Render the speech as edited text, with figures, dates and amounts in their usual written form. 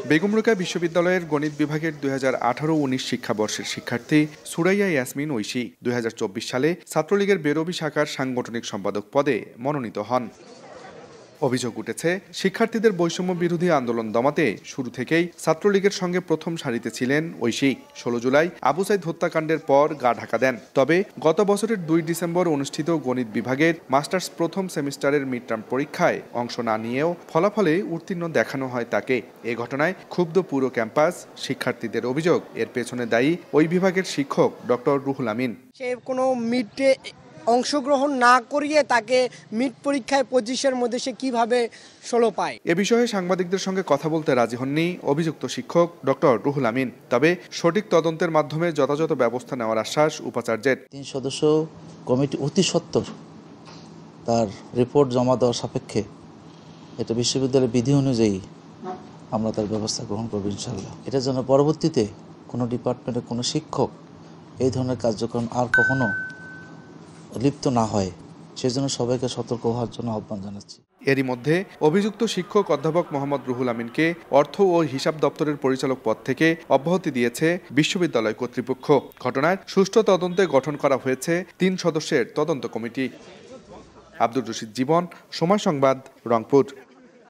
বেগম রোকেয়া বিশ্ববিদ্যালয়ের গণিত বিভাগের 2018-19 শিক্ষাবর্ষের শিক্ষার্থী সুরাইয়া ইয়াসমিন ঐশী 2024 সালে ছাত্রলীগের বেরবি শাখার সাংগঠনিক সম্পাদক পদে মনোনীত হন। অভিযোগ উঠেছে, শিক্ষার্থীদের বৈষম্য বিরোধী আন্দোলন দমাতে শুরু থেকেই ছাত্রলীগের সঙ্গে প্রথম সারিতে ছিলেন ঐশী। 16 জুলাই আবু সাইদ হত্যাকাণ্ডের পর গা ঢাকা দেন। তবে গত বছরের 2 ডিসেম্বর অনুষ্ঠিত গণিত বিভাগের মাস্টার্স প্রথম সেমিস্টারের মিড টার্ম পরীক্ষায় অংশ না নিয়েও ফলাফলে উত্তীর্ণ দেখানো হয় তাকে। এ ঘটনায় ক্ষুব্ধ পুরো ক্যাম্পাস। শিক্ষার্থীদের অভিযোগ, এর পেছনে দায়ী ওই বিভাগের শিক্ষক ডক্টর রুহুল আমিন। সে কোনো মিডে অংশগ্রহণ না করিয়ে তাকে মিড পরীক্ষায় 25-এর মধ্যে সে কিভাবে 16 পায়। এ বিষয়ে সাংবাদিকদের সঙ্গে কথা বলতে রাজি হননি অভিযুক্ত শিক্ষক ডক্টর রুহুল আমিন। তবে সঠিক তদন্তের মাধ্যমে যথাযথ ব্যবস্থা নেওয়ার আশ্বাস উপাচার্যের। 3 সদস্য কমিটি অতি সত্বর তার রিপোর্ট জমা দেওয়ার সাপেক্ষে এটা বিশ্ববিদ্যালয়ের বিধি অনুযায়ী আমরা তার ব্যবস্থা গ্রহণ করব ইনশাআল্লাহ। এটা যেন পরবর্তীতে কোনো ডিপার্টমেন্টের কোনো শিক্ষক এই ধরনের কার্যক্রম আর কখনো লিপ্ত না হয়, সেজন্য সবাইকে সতর্ক হওয়ার জন্য আহ্বান জানাচ্ছি। এরই মধ্যে অভিযুক্ত শিক্ষক অধ্যাপক মোহাম্মদ রুহুল আমিনকে অর্থ ও হিসাব দপ্তরের পরিচালক পদ থেকে অব্যাহতি দিয়েছে বিশ্ববিদ্যালয় কর্তৃপক্ষ। ঘটনার সুষ্ঠু তদন্তে গঠন করা হয়েছে 3 সদস্যের তদন্ত কমিটি। আব্দুর রশিদ জীবন, সময় সংবাদ, রংপুর।